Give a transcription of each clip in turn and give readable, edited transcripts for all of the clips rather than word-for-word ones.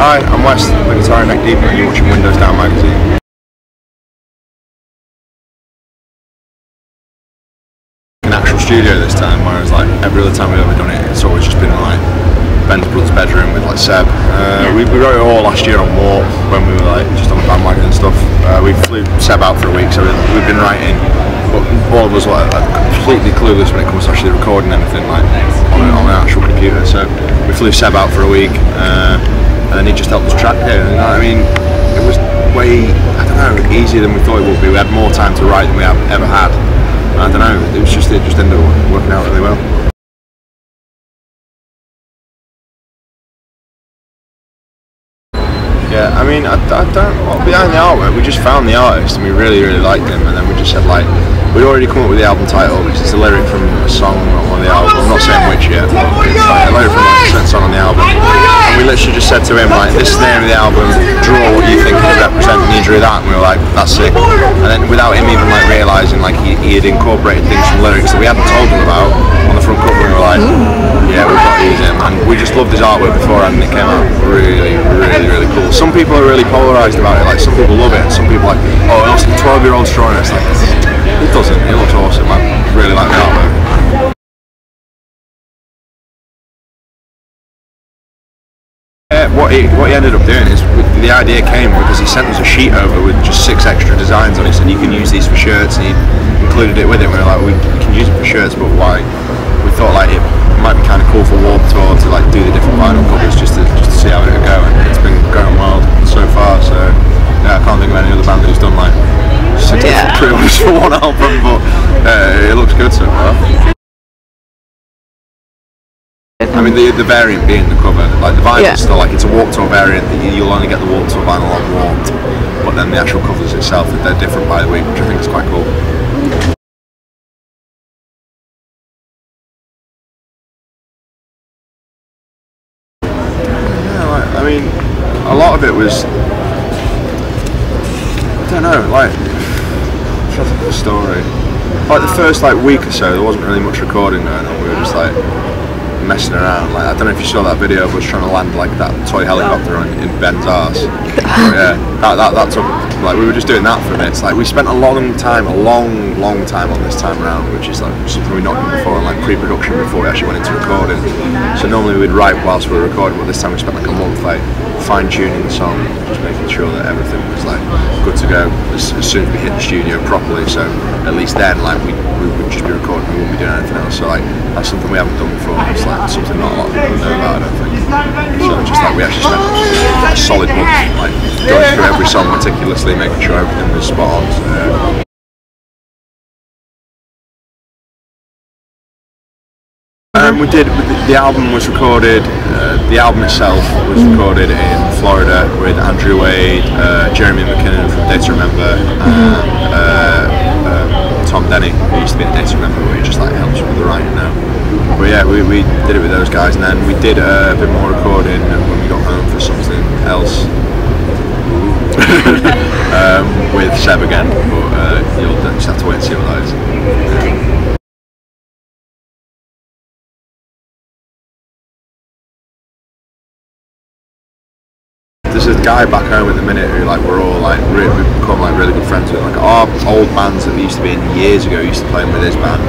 Hi, I'm Wes, the guitar and neck deep, and you're watching Windows Down magazine. An actual studio this time, whereas like every other time we've ever done it, it's always just been like Ben's brother's bedroom with like Seb. We wrote it all last year on Warp when we were like just on the bandwagon and stuff. We flew Seb out for a week, so we've been writing, but all of us were like completely clueless when it comes to actually recording anything like on an actual computer. So we flew Seb out for a week. And then he just helped us track it. And, I mean, it was way, I don't know, easier than we thought it would be. We had more time to write than we have ever had. And I don't know, it just ended up working out really well. Yeah, I mean, I don't, well, behind the artwork, we just found the artist and we really liked him, and then we just said like, we'd already come up with the album title, which is a lyric from a song on one of the albums. I'm not saying which yet, but it's like a lyric from a certain song on the album. And we literally just said to him like, this is the name of the album, draw what you think it represents, and he drew that, and we were like, that's sick. And then without him even like realising, like he had incorporated things from lyrics that we hadn't told him about on the front cover, and we were like, yeah, we've got these in. And we just loved his artwork beforehand, and it came out really cool. Some people are really polarised about it, like some people love it, and some people are like, oh, it looks like a 12-year-old's drawing it. It's like, it doesn't, it looks awesome. I really like the artwork. What he ended up doing is, the idea came because he sent us a sheet over with just 6 extra designs on it, and you can use these for shirts, and he included it with it. We were like, we can use it for shirts, but why? We thought like it might be kind of cool for Warped Tour to like do the different vinyl covers just to see how it would go, and it's been going well so far. So yeah, I can't think of any other band who's done like 6 different pre-orders for one album, but it looks good so far. I mean, the variant being the cover, like the vinyl is still like, it's a Warped Tour variant, you'll only get the Warped Tour vinyl on Warped, but then the actual covers itself, they're different by the week, which I think is quite cool. Yeah, I mean, a lot of it was, I don't know, like, I'm trying to think of the story. Like the first like week or so, there wasn't really much recording going on. We were just like messing around. Like, I don't know if you saw that video of us trying to land like that toy helicopter in Ben's arse. Yeah, that took, like, we were just doing that for a minute. It's like we spent a long time on this time around, which is like something we'd not done before, like pre-production before we actually went into recording. So normally we'd write whilst we were recording, but this time we spent like a month like fine-tuning the song, just making sure that everything was like good to go as soon as we hit the studio properly. So at least then, like, we would just be recording, we wouldn't be doing anything else. So like, that's something we haven't done before. It's like something not a lot of people know about, I don't think. So just like we actually spent a solid month like going through every song meticulously, making sure everything was spot on. So, we did. The album was recorded. The album itself was recorded in Florida with Andrew Wade, Jeremy McKinnon from Day to Remember, and Tom Denny, who used to be in Day to Remember, where he just like helps with the writing now. But yeah, we did it with those guys, and then we did a bit more recording when we got home for something else with Seb again. But you'll just have to wait and see what that is. There's a guy back home at the minute who like we're all like we've become like really good friends with. Like our old bands that we used to be in years ago, used to play with his band,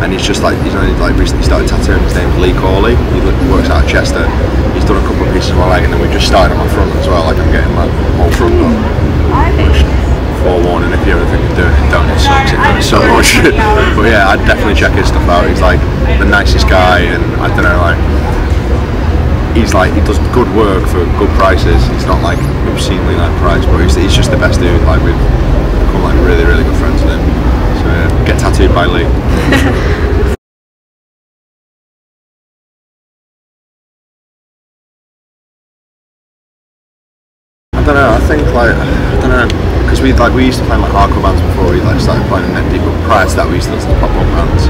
and he's just like, he's only like recently started tattooing. His name's Lee Corley. He works out of Chester. He's done a couple of pieces of my leg, and then we just started on my front as well. Like, I'm getting my whole front done. Which, forewarning, if you ever think of doing it, don't. It sucks. It hurts so much. But yeah, I'd definitely check his stuff out. He's like the nicest guy, and I don't know, like, he's like, he does good work for good prices. He's not like obscenely like priced, but he's just the best dude. Like, we've become like really good friends with him. So yeah, get tattooed by Lee. I don't know. I think like, I don't know, because we used to play like hardcore bands before we like started playing in Neck Deep, but prior to that we used to listen to pop punk bands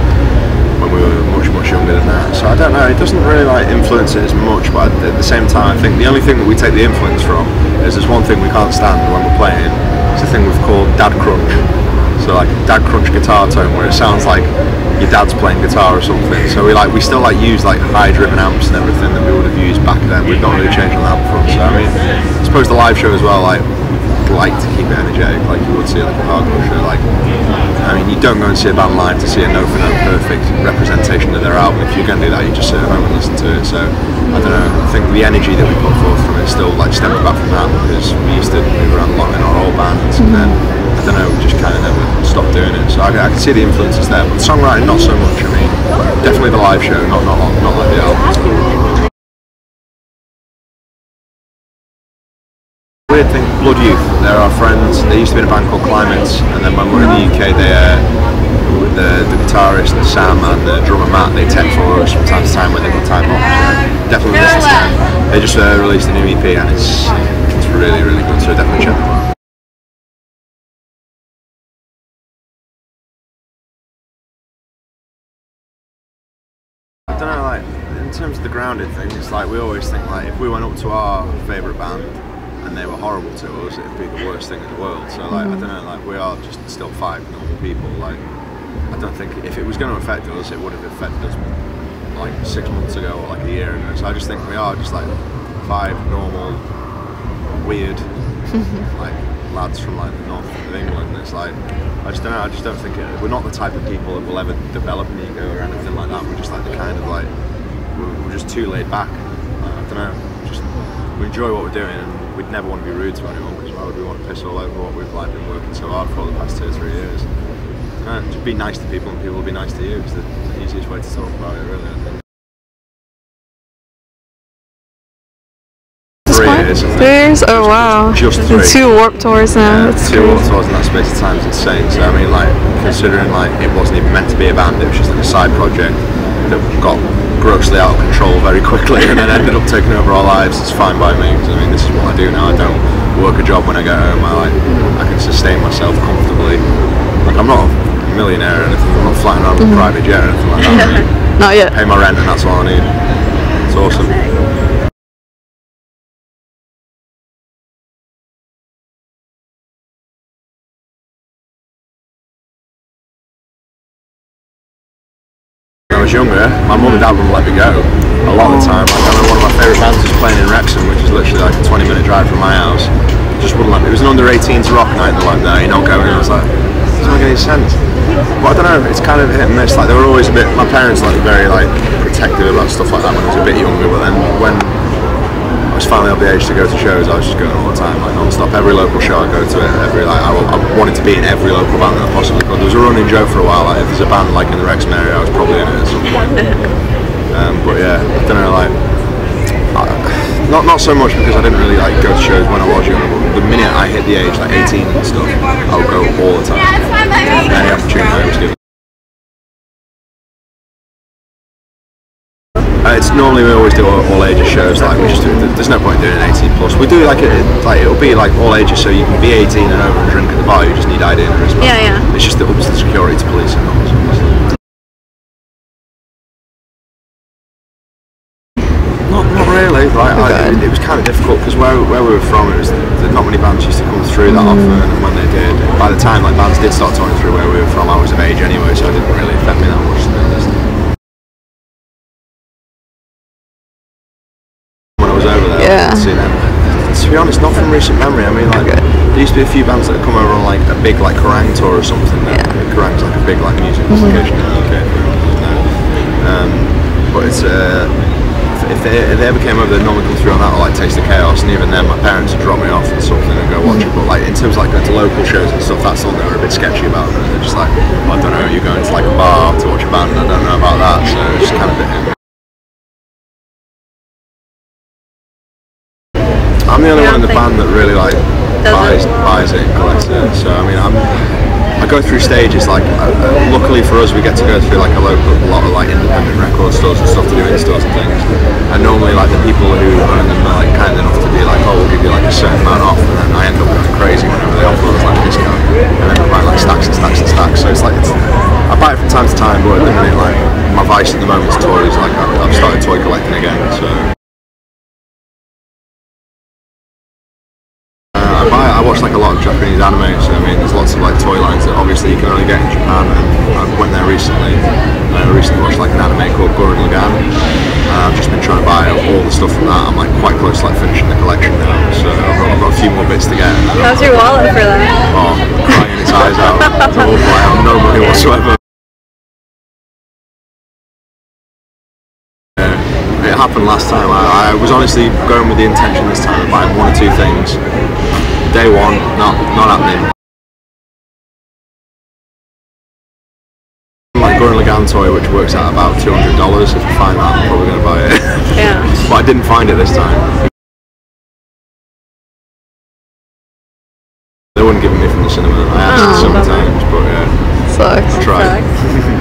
when we were much younger than that. So I don't know, it doesn't really like influence it as much, but at the same time I think the only thing that we take the influence from is there's one thing we can't stand when we're playing. It's a thing we've called dad crunch. So like dad crunch guitar tone, where it sounds like your dad's playing guitar or something. So we still like use like high driven amps and everything that we would have used back then. We've not really changed on that front. So I mean, I suppose the live show as well, like to keep it energetic, like you would see like a hardcore show. Like, I mean, you don't go and see a band live to see a note for note perfect representation of their album. If you're going to do that, you just sit at home and listen to it. So I don't know, I think the energy that we put forth from it still like stems back from that, because we used to move around a lot in our old bands, and then I don't know, we just kind of never stopped doing it. So I can see the influences there, but the songwriting not so much. I mean, definitely the live show, not like the album. Weird thing, Blood Youth, they're our friends. They used to be in a band called Climates, and then when we were in the UK, the guitarist Sam and the drummer Matt, they tech for us from time to time when they've got time off. So definitely listen to them. They just released a new EP, and it's really, really good. So definitely check them out. I don't know, like in terms of the grounded thing, it's like we always think like if we went up to our favourite band and they were horrible to us, it'd be the worst thing in the world. So like I don't know, like we are just still 5 normal people. Like I don't think if it was going to affect us, it would have affected us like 6 months ago or like a year ago. So I just think we are just like 5 normal, weird like lads from like the north of England. It's like I just don't know. I just don't think we're not the type of people that will ever develop an ego or anything like that. We're just like the kind of like we're just too laid back. I don't know. Just we enjoy what we're doing, and we'd never want to be rude to anyone, because why would we want to piss all over what we've like been working so hard for the past 2 or 3 years? Just be nice to people, and people will be nice to you. It's the easiest way to talk about it, really. I think. 3 years. 3 years? Oh wow. Just 3. 2 Warped Tours now. Yeah, 2 Warped Tours in that space of time is insane. So I mean, like considering like it wasn't even meant to be a band, it was just like a side project that got grossly out of control very quickly, and then ended up taking over our lives. It's fine by me, because I mean this is what I do now. I don't work a job when I get home. I can sustain myself comfortably. Like I'm not a millionaire or anything. I'm not flying around with a private jet or anything like that. I mean, not yet. Pay my rent and that's all I need. It's awesome. When I was younger, my mum and dad wouldn't let me go. A lot of the time, like, I remember one of my favourite bands was playing in Wrexham, which is literally like a 20-minute drive from my house. Just wouldn't let me. It was an under-18s rock night, and they're like, no, you're not going. And I was like, it doesn't make any sense. But I don't know, it's kind of hit and miss. Like they were always a bit. My parents like very like protective about stuff like that when I was a bit younger. But then when I was finally of the age to go to shows, I was just going all the time, like non-stop. Every local show I go to, I wanted to be in every local band that I possibly could. There was a running joke for a while, like if there's a band like in the Wrexham area, I was probably in it at some point. But yeah, I don't know, like not so much because I didn't really like go to shows when I was younger. But the minute I hit the age like 18 and stuff, I would go all the time. Any opportunity I was given. It's normally we always do all ages shows. Like we just do. There's no point in doing an 18 plus. We do like it'll be like all ages, so you can be 18 and over and drink at the bar. You just need ID and a wristband. Yeah. It's just up to the security to police and all. Not really. Like it was kind of difficult because where we were from, not many bands used to come through that often, and when they did, by the time like bands did start touring through where we were from, I was of age anyway, so it didn't really affect me that much. See them. To be honest, not from recent memory. I mean, like there used to be a few bands that had come over on like a big like Kerrang tour or something. Kerrang's like a big like music publication in the UK. But it's if they ever came over, they'd normally come through on that or like Taste the Chaos, and even then my parents would drop me off and something and go watch it. But like in terms of like going to local shows and stuff, that's something they were a bit sketchy about. And they're just like, I don't know, you're going to like a bar to watch a band. I don't know about that, so it's just kind of a bit. I'm the only one in the band that really like buys it and collects it. So I mean, I go through stages. Like luckily for us, we get to go through like a lot of like independent record stores and stuff to do in-stores and things. And normally like the people who own them are like kind enough to be like, oh, we'll give you like a certain amount off, and then I end up going crazy whenever they offer us like a discount, and then I buy like stacks and stacks and stacks. So it's like I buy it from time to time, but at the minute like my vice at the moment is toys. Like I've started toy collecting again. So. I watch like a lot of Japanese anime, so I mean, there's lots of like toy lines that obviously you can only get in Japan. And I went there recently. I recently watched like an anime called Gurren Lagann. I've just been trying to buy all the stuff from that. I'm like quite close to like finishing the collection now, so I've got a few more bits to get. How's your wallet for that? Oh, crying its eyes out. It's awful. I have no money whatsoever. It happened last time. I was honestly going with the intention this time of buying 1 or 2 things. Day one, not happening. Like Gurren Lagann toy, which works out about $200. If I find that, I'm probably going to buy it. Yeah. But I didn't find it this time. They wouldn't give me from the cinema. I asked so many times, but yeah. Sucks. I tried.